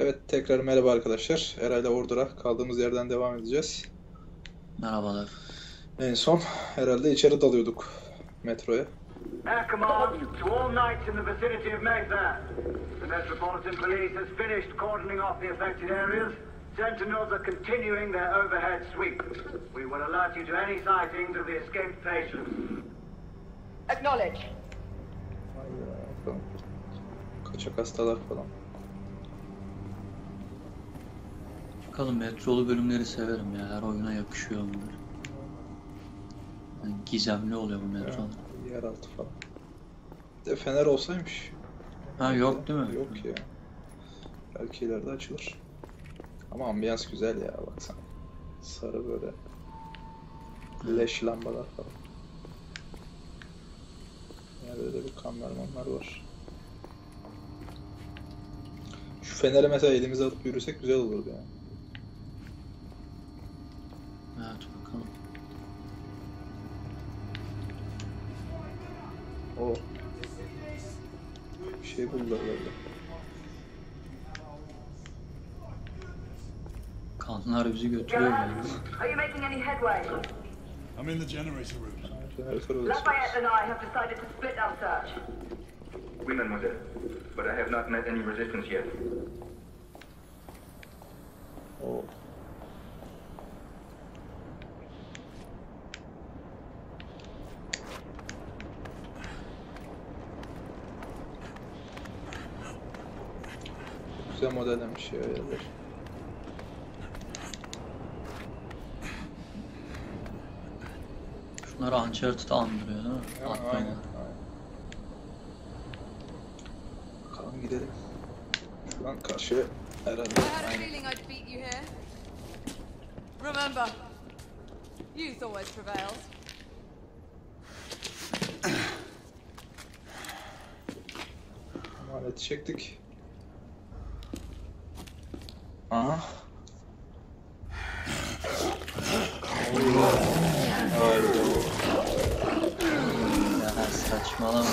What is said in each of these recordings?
Evet, tekrar merhaba arkadaşlar. Herhalde Ordur'a kaldığımız yerden devam edeceğiz. Merhabalar. En son herhalde içeri dalıyorduk metroya. Air command to all knights in the vicinity of Mayfair. The Metropolitan Police has finished cordoning off the affected areas. Sentinels are continuing their overhead sweep. We will alert you to any sightings of the escaped patients. Acknowledge. Falan. Kaçak hastalar falan. Bakalım metrolu bölümleri severim ya. Her oyuna yakışıyor onlar. Yani gizemli oluyor bu metro. Yeraltı falan. Bir de fener olsaymış. Ha yok değil mi? Yok ya. Belki ileride açılır. Ama ambiyans güzel ya, baksana. Sarı böyle. Leş lambalar falan. Yerde de bir kameramanlar var. Şu feneri mesela elimize alıp yürüsek güzel olurdu yani. Evet bakalım. O bir şey buldular böyle. Kanlar bizi götürüyor yani. Are you making any headway? I'm in the generator room. Jeneratör odası. Lafayette and I have decided to split our search. Oui, mademoiselle. But I have not met any resistance yet. O. Güzel modellemiş ya yerler. Şunları Uncharted'ı andırıyor değil mi? Atmayın. Aynen. Bakalım gidelim. Şuradan karşıya herhalde. I had a Aynen. feeling I'd beat you here. Remember, youth always prevails. Amaneti çektik. Aha. Harika. Ya saçmalama.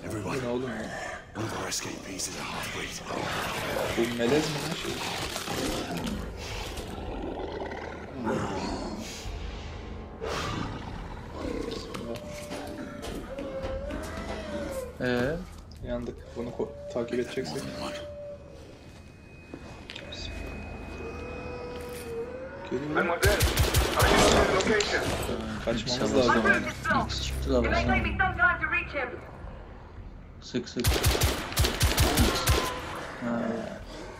Everyone, Bu ne oğlum ya? one of our escapees is a half-breed. Bu melez mi lan şey? Yandık. Bunu takip edeceksek. Geliyor. Mademoiselle, are you in the location? Kaçmamız lazım. Yani. X çıktı da It may take baksana. me some time to reach him. Sık sık.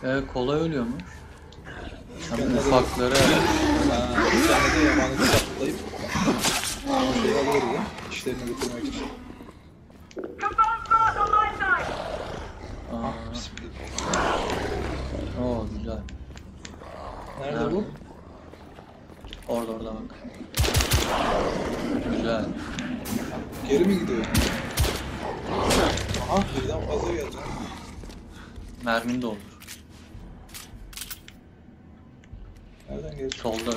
Ha. Kolay ölüyormuş. Hem ufakları Bir tane de yamanı saplayıp şeyi alıyoruz ya. İşlerini bitirmek için. Confirm fast on my side. Oo güzel. Nerede bu? Orada bak. Güzel. Geri mi gidiyor? Aha, birden fazla geldi. Mermin de olur. Nereden geldi? Solda.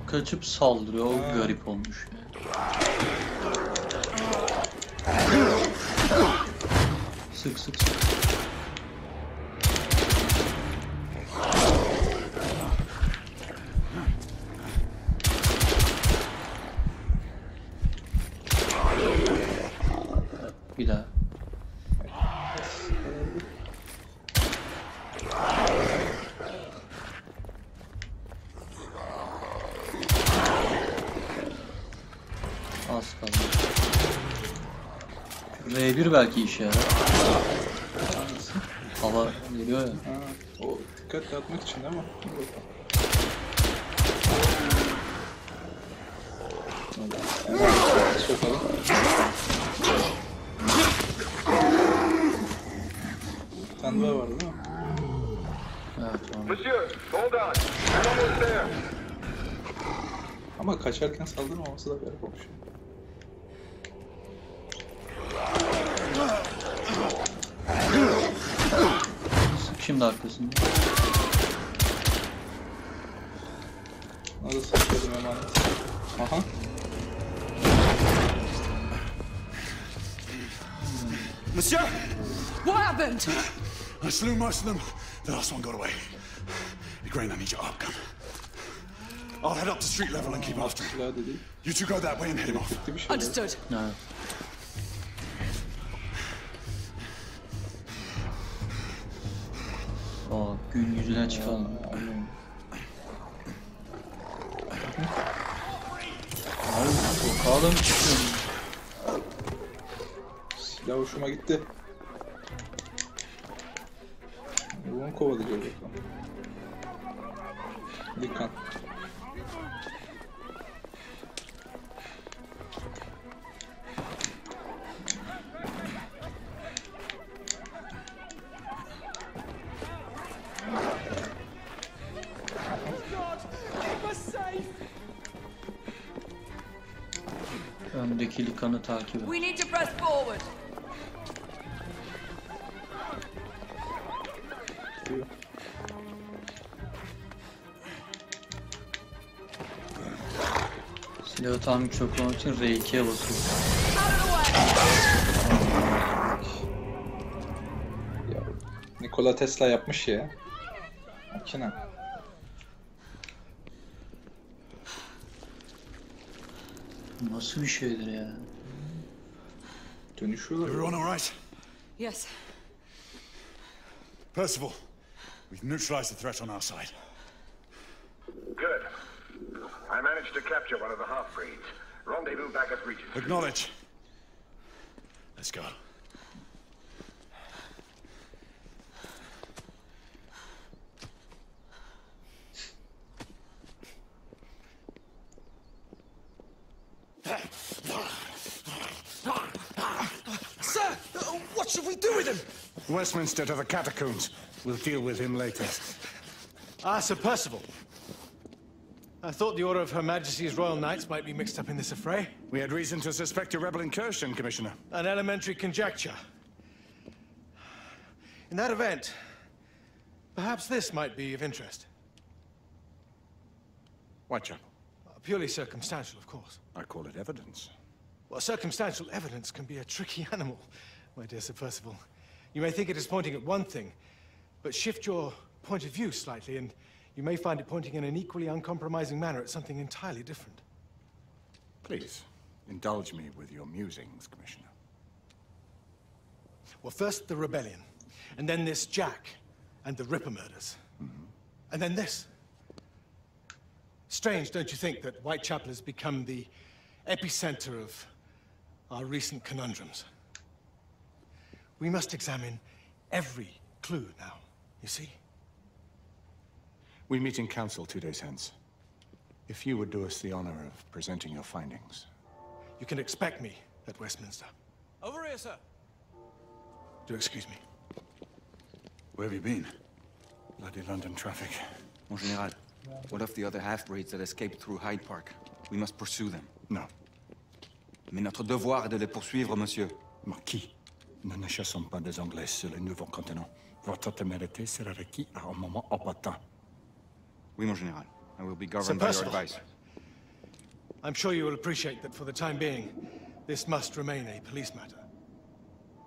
Kaçıp saldırıyor. O garip olmuş. Sık sık sık. Bir daha. Az kaldı. R1 belki işe yarar. Hava geliyor ya. Ha, o dikkat dağıtmak için değil mi? Sokalım. Bir tane daha vardı değil mi? Evet tamam. Monsieur, hold on. I'm almost there. Ama kaçarken saldırmaması da garip olmuş. Sık şimdi arkasında. Nasıl sakladım emanet? Aha. Monsieur! What happened? I slew most of them. The last one got away. Grain, I need your arc gun. I'll head up to street level and keep after him. Silah dedi. You two go that way and hit him off. Gitti bir şey. Understood. Evet. Gün yüzüne çıkalım. Abi sokağa mı çıkıyorsun? Silah hoşuma gitti. Bunu kovalayacağız bakalım. Dükkan. Öndeki Dükkanı takip et. We need to press forward. Silahı tam yükseltmek için R2'ye basıyor. Ya, Nikola Tesla yapmış ya. Makine. Nasıl bir şeydir ya? Dönüşüyorlar. Everyone all right? Yes. Percival, we've neutralized the threat on our side. Good. I managed to capture one of the half-breeds. Rendezvous back at Regent. Acknowledge. Let's go. Sir, what should we do with him? Westminster to the catacombs. We'll deal with him later. Ah, Sir Percival. I thought the Order of Her Majesty's Royal Knights might be mixed up in this affray. We had reason to suspect a rebel incursion, Commissioner. An elementary conjecture. In that event, perhaps this might be of interest. Whitechapel. Purely circumstantial, of course. I call it evidence. Well, circumstantial evidence can be a tricky animal, my dear Sir Percival. You may think it is pointing at one thing, but shift your point of view slightly, and you may find it pointing in an equally uncompromising manner at something entirely different. Please, indulge me with your musings, Commissioner. Well, first the rebellion, and then this Jack and the Ripper murders. And then this. Strange, don't you think, that Whitechapel has become the epicenter of our recent conundrums? We must examine every clue now, you see? We meet in council 2 days hence. If you would do us the honor of presenting your findings. You can expect me at Westminster. Over here, sir. Do excuse me. Where have you been? Bloody London traffic. Mon Général, what of the other half-breeds that escaped through Hyde Park? We must pursue them. No. Mais notre devoir est de les poursuivre, monsieur. Marquis, nous ne chassons pas des Anglais sur le nouveau continent. Votre témérité sera requise à un moment opportun. Oui, mon Général. I will be Sir governed by your Percival, advice. I'm sure you will appreciate that for the time being, this must remain a police matter.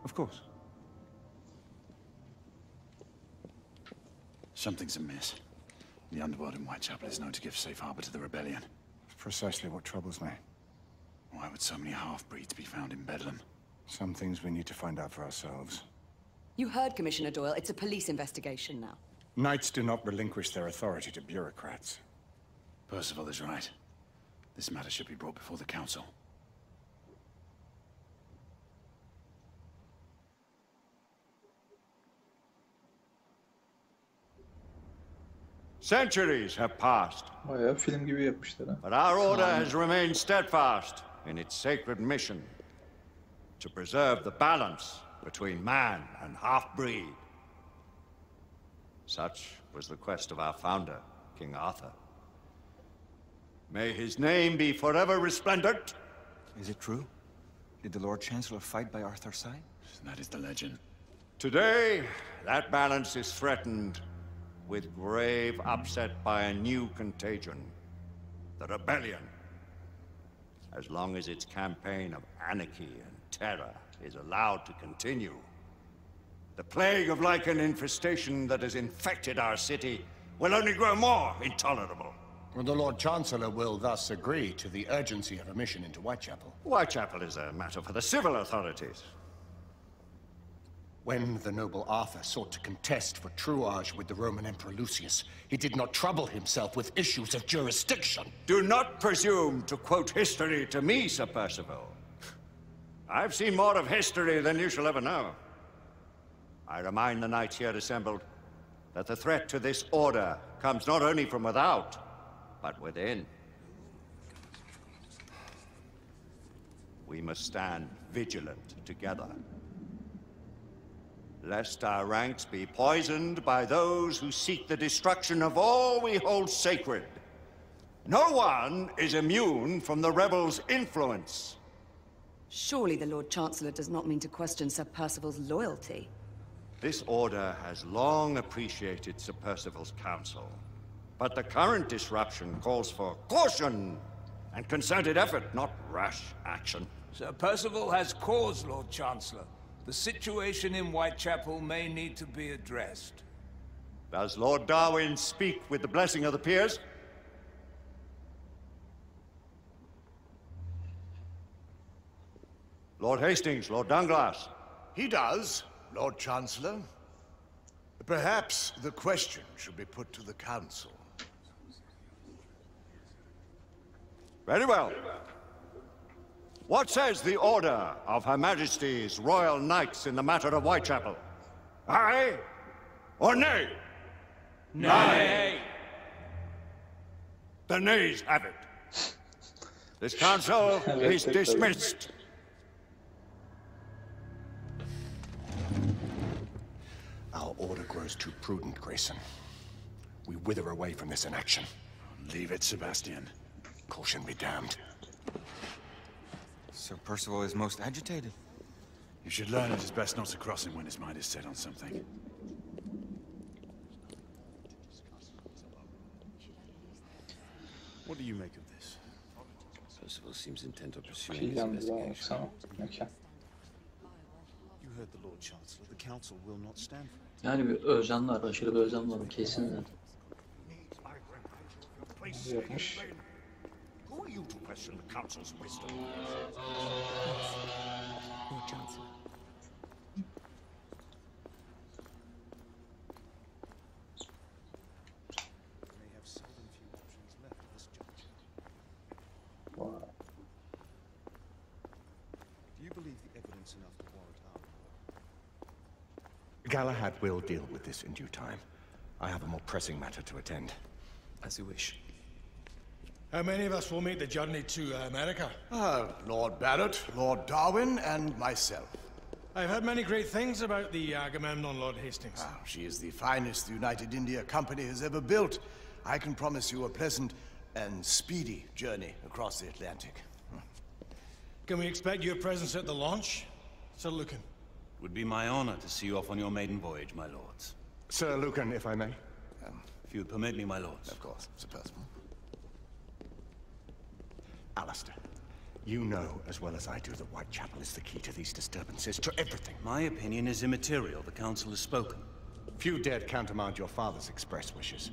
Of course. Something's amiss. The underworld in Whitechapel is known to give safe harbor to the rebellion. Precisely what troubles me. Why would so many half-breeds be found in Bedlam? Some things we need to find out for ourselves. You heard, Commissioner Doyle. It's a police investigation now. Knights do not relinquish their authority to bureaucrats. Percival is right. This matter should be brought before the council. Centuries have passed, Bayağı film gibi yapmışlar ha. but our order has remained steadfast in its sacred mission to preserve the balance between man and half-breed. Such was the quest of our founder, King Arthur. May his name be forever resplendent. Is it true? Did the Lord Chancellor fight by Arthur's side? That is the legend. Today, that balance is threatened with grave upset by a new contagion, the rebellion. As long as its campaign of anarchy and terror is allowed to continue, The plague of lichen infestation that has infected our city will only grow more intolerable. Well, the Lord Chancellor will thus agree to the urgency of a mission into Whitechapel. Whitechapel is a matter for the civil authorities. When the noble Arthur sought to contest for truage with the Roman Emperor Lucius, he did not trouble himself with issues of jurisdiction. Do not presume to quote history to me, Sir Percival. I've seen more of history than you shall ever know. I remind the knights here assembled that the threat to this order comes not only from without, but within. We must stand vigilant together, lest our ranks be poisoned by those who seek the destruction of all we hold sacred. No one is immune from the rebels' influence. Surely the Lord Chancellor does not mean to question Sir Percival's loyalty. This order has long appreciated Sir Percival's counsel, but the current disruption calls for caution and concerted effort, not rash action. Sir Percival has cause, Lord Chancellor. The situation in Whitechapel may need to be addressed. Does Lord Darwin speak with the blessing of the peers? Lord Hastings, Lord Dunglass. He does, Lord Chancellor. Perhaps the question should be put to the Council. Very well. What says the Order of Her Majesty's Royal Knights in the matter of Whitechapel? Aye or nay? Nay. The nays have it. This council is dismissed. Our order grows too prudent, Grayson. We wither away from this inaction. Leave it, Sebastian. Caution be damned. Sir Percival is most agitated. You should learn it is best not to cross him when his mind is set on something. What do you make of this? Percival seems intent on pursuing his Plan var investigation. baksana. Mekan. You heard the Lord Chancellor. The Council will not stand for it. Yani bir özlem var, aşırı bir özlem var kesin zaten. Yapmış. Who are you to question the Council's wisdom? Lord Chancellor. May have seldom few options left at this juncture. Vay. Do you believe the evidence enough to warrant our... Galahad will deal with this in due time. I have a more pressing matter to attend. As you wish. How many of us will make the journey to America? Lord Barrett, Lord Darwin, and myself. I've heard many great things about the Agamemnon, Lord Hastings. She is the finest the United India Company has ever built. I can promise you a pleasant and speedy journey across the Atlantic. Can we expect your presence at the launch, Sir Lucan? It would be my honor to see you off on your maiden voyage, my lords. Sir Lucan, if I may. If you would permit me, my lords. Of course, Sir Percival. Alistair, you know as well as I do that Whitechapel is the key to these disturbances, to everything. My opinion is immaterial. The Council has spoken. Few dared countermand your father's express wishes.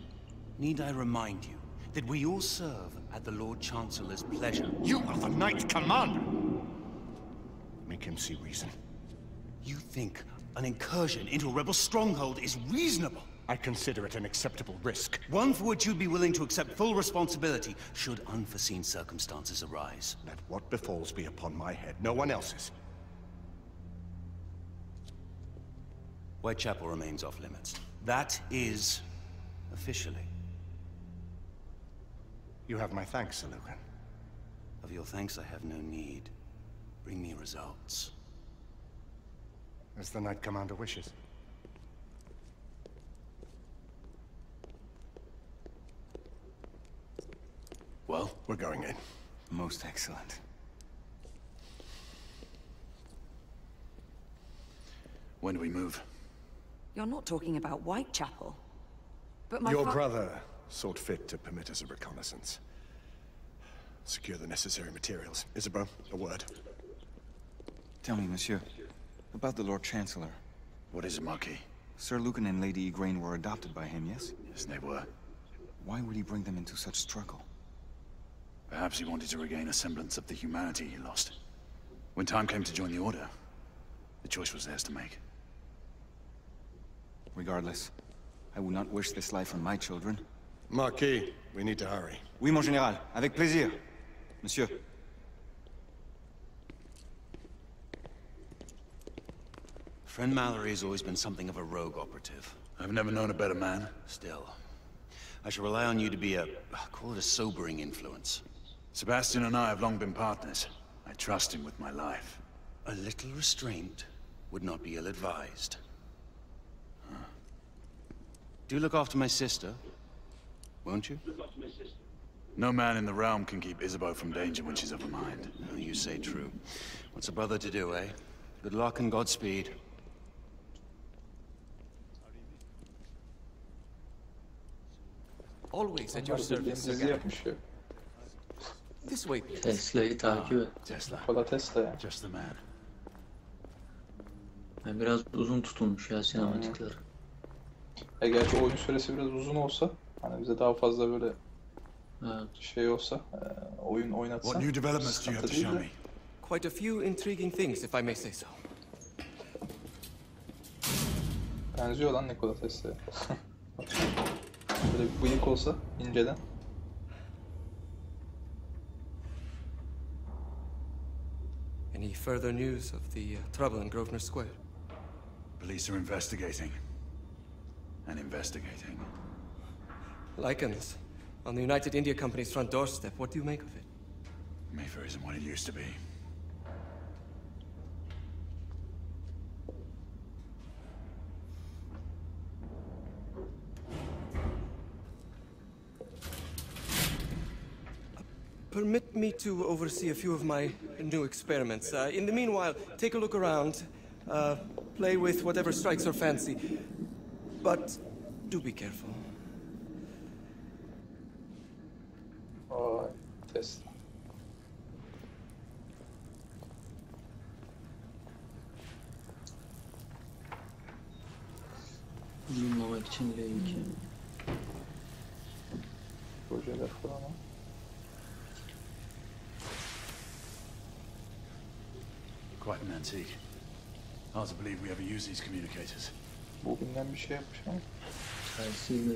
Need I remind you that we all serve at the Lord Chancellor's pleasure? You are the Knight Commander! Make him see reason. You think an incursion into a rebel stronghold is reasonable? I consider it an acceptable risk. One for which you'd be willing to accept full responsibility should unforeseen circumstances arise. Let what befalls be upon my head, no one else's. Whitechapel remains off limits. That is officially. You have my thanks, Sir Lucan. Of your thanks I have no need. Bring me results. As the Knight Commander wishes. Well, we're going in. Most excellent. When do we move? You're not talking about Whitechapel. But my Your brother sought fit to permit us a reconnaissance. Secure the necessary materials. Isabeau, a word. Tell me, monsieur, about the Lord Chancellor. What is it, Marquis? Sir Lucan and Lady Igraine were adopted by him, yes? Yes, they were. Why would he bring them into such struggle? Perhaps he wanted to regain a semblance of the humanity he lost. When time came to join the Order, the choice was theirs to make. Regardless, I would not wish this life on my children. Marquis, we need to hurry. Oui, mon général. Avec plaisir. Monsieur. Friend Mallory has always been something of a rogue operative. I've never known a better man. Still, I shall rely on you to be a, call it a sobering influence. Sebastian and I have long been partners. I trust him with my life. A little restraint would not be ill-advised. Do look after my sister, won't you? No man in the realm can keep Isabeau from danger when she's of a mind. Oh, you say true. What's a brother to do, eh? Good luck and Godspeed. Always at your service, Sir Dizi yapmış ya. This way, please. Tesla'yı takip et. Tesla. Kola Tesla ya. Just the man. Yani biraz uzun tutulmuş ya sinematikler. Gerçi oyun süresi biraz uzun olsa, hani bize daha fazla böyle şey olsa, oyun oynatsa. What new developments do you have to show me? Quite a few intriguing things, if I may say so. Benziyor lan Nikola Tesla'ya. Böyle bir bıyık olsa inceden. Any further news of the trouble in Grosvenor Square? Police are investigating. And investigating. Lycans, on the United India Company's front doorstep. What do you make of it? Mayfair isn't what it used to be. Permit me to oversee a few of my new experiments. In the meanwhile, take a look around. Play with whatever strikes your fancy. But do be careful. Vay, Tesla. Uyumlamak için L2. Projeler falan ama. Quite an antique. Hard to believe we ever use these communicators. Bugünden bir şey yapmış ama. Tersiyle.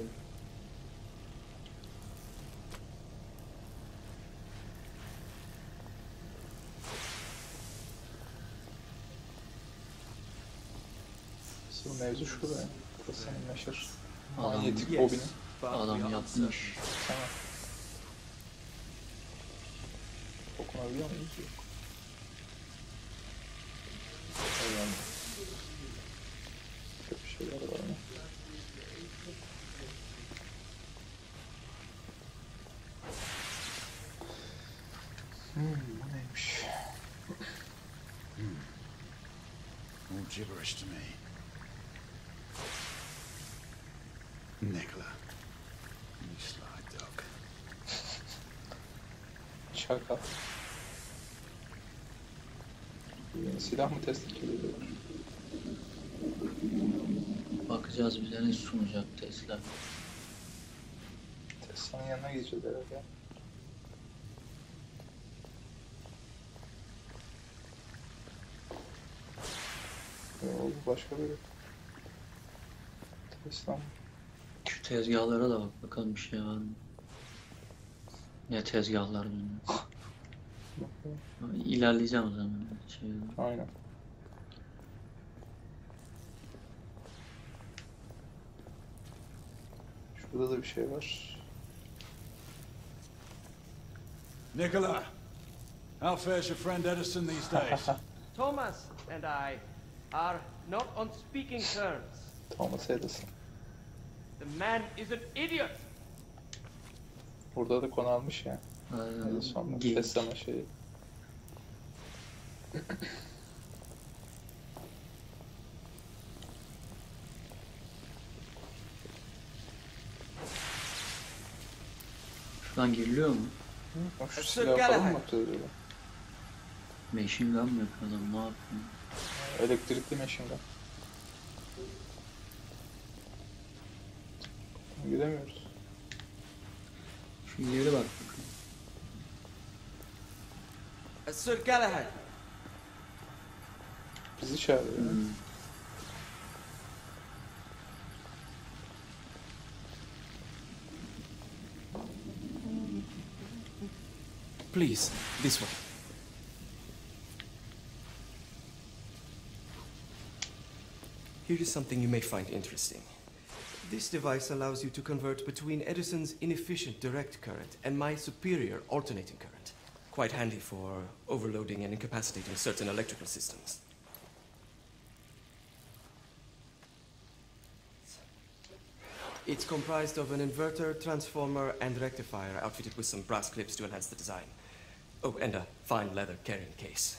Asıl mevzu şurada ya. Burası senin meşhur. Adam, Manyetik bobini. adam yapmış. Tamam. Dokunabiliyor muyuz? Yok. Eyvallah. Çok şeyler var ama. Bu neymiş? All gibberish to me. Nicola. You sly dog. Çakal. Yeni silah mı test ediliyor? Bakacağız bize ne sunacak Tesla. Tesla'nın yanına gideceğiz herhalde. Yok, başka biri. Tesla mı? Şu tezgahlara da bak bakalım bir şey var mı? Ne tezgahlar dönüyor. İlerleyeceğim o zaman. Aynen. Şurada da bir şey var. Nicola, how fares your friend Edison these days? Thomas and I are not on speaking terms. Thomas Edison. The man is an idiot. Burada da konu almış ya. Edison'la Tesla'nın şeyi. Şuradan giriliyor mu? Şu silah falan mı atıyor böyle? Machine gun mı yapıyor adam, ne yapıyor? Elektrikli machine gun. Gidemiyoruz. Şu ileri bak. Sir Galahad. Bizi çağırıyor. Please, this way. Here is something you may find interesting. This device allows you to convert between Edison's inefficient direct current and my superior alternating current. Quite handy for overloading and incapacitating certain electrical systems. It's comprised of an inverter, transformer, and rectifier outfitted with some brass clips to enhance the design. Oh, and a fine leather carrying case.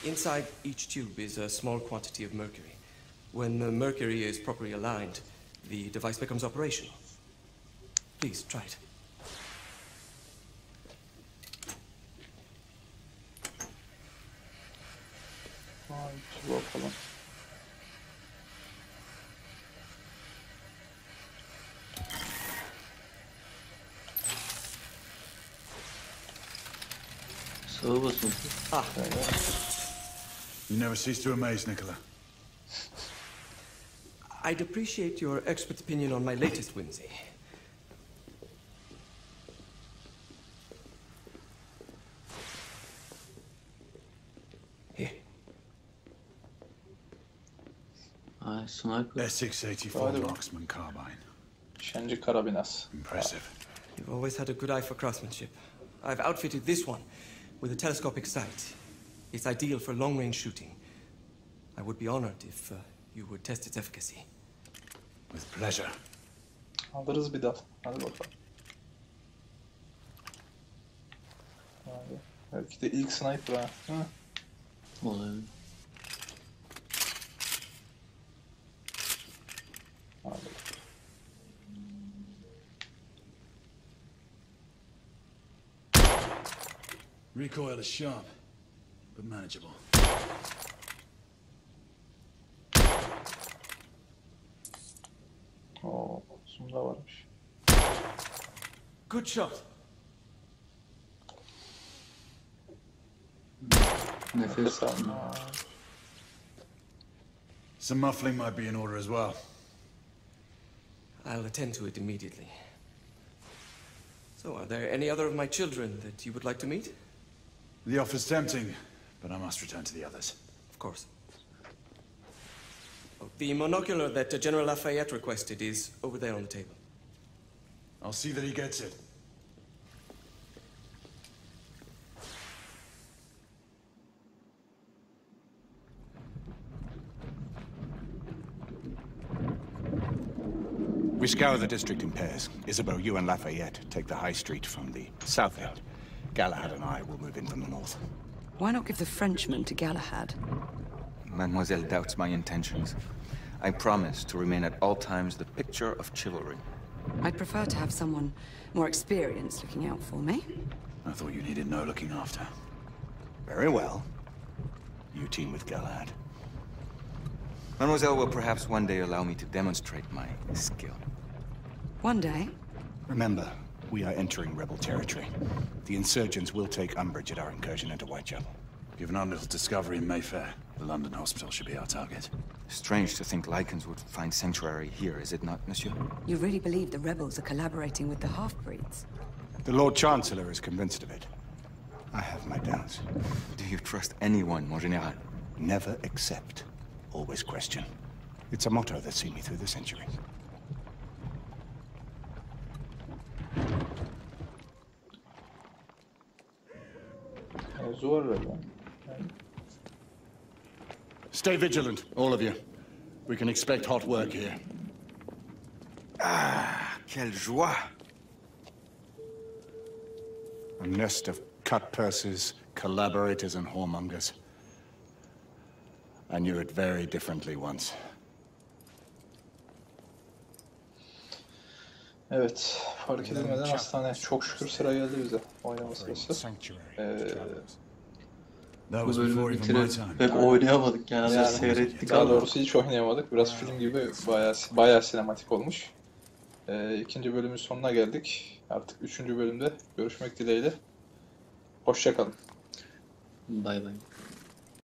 Inside each tube is a small quantity of mercury. When the mercury is properly aligned, the device becomes operational. Please, try it. Bakalım. Sağa basın. You never cease to amaze, Nicola. I'd appreciate your expert opinion on my latest whimsy. Here. Sniper. Essex 84 marksman carbine. Şenci karabinas. Impressive. You've always had a good eye for craftsmanship. I've outfitted this one with a telescopic sight. It's ideal for long-range shooting. I would be honored if you would test its efficacy. With pleasure. Alırız bir dal. Hadi bakalım. Hadi. Belki de ilk sniper ha. Olabilir. Hadi. Recoil is sharp, but manageable. Oo, zoom'da varmış. Good shot. Nefes alma. Some muffling might be in order as well. I'll attend to it immediately. So, are there any other of my children that you would like to meet? The offer's tempting, but I must return to the others. Of course. Oh, the monocular that General Lafayette requested is over there on the table. I'll see that he gets it. We scour the district in pairs. Isabeau, you and Lafayette take the high street from the south end. Galahad and I will move in from the north. Why not give the Frenchman to Galahad? Mademoiselle doubts my intentions. I promise to remain at all times the picture of chivalry. I'd prefer to have someone more experienced looking out for me. I thought you needed no looking after. Very well. You team with Galahad. Mademoiselle will perhaps one day allow me to demonstrate my skill. One day? Remember, we are entering rebel territory. The insurgents will take umbrage at our incursion into Whitechapel. Given our little discovery in Mayfair, the London hospital should be our target. Strange to think Lycans would find sanctuary here, is it not, monsieur? You really believe the rebels are collaborating with the half-breeds? The Lord Chancellor is convinced of it. I have my doubts. Do you trust anyone, mon général? Never accept. Always question. It's a motto that's seen me through the centuries. Stay vigilant, all of you. We can expect hot work here. Ah, quelle joie! A nest of cut purses, collaborators, and whoremongers. I knew it very differently once. Evet, fark edilmeden hastane. Çok şükür sıra geldi bize oynama sırası. Bu bölümü bitirip pek oynayamadık yani seyrettik daha ama. doğrusu hiç oynayamadık. Biraz film gibi bayağı sinematik olmuş. İkinci bölümün sonuna geldik. Artık 3. bölümde görüşmek dileğiyle. Hoşça kalın. Bay bay.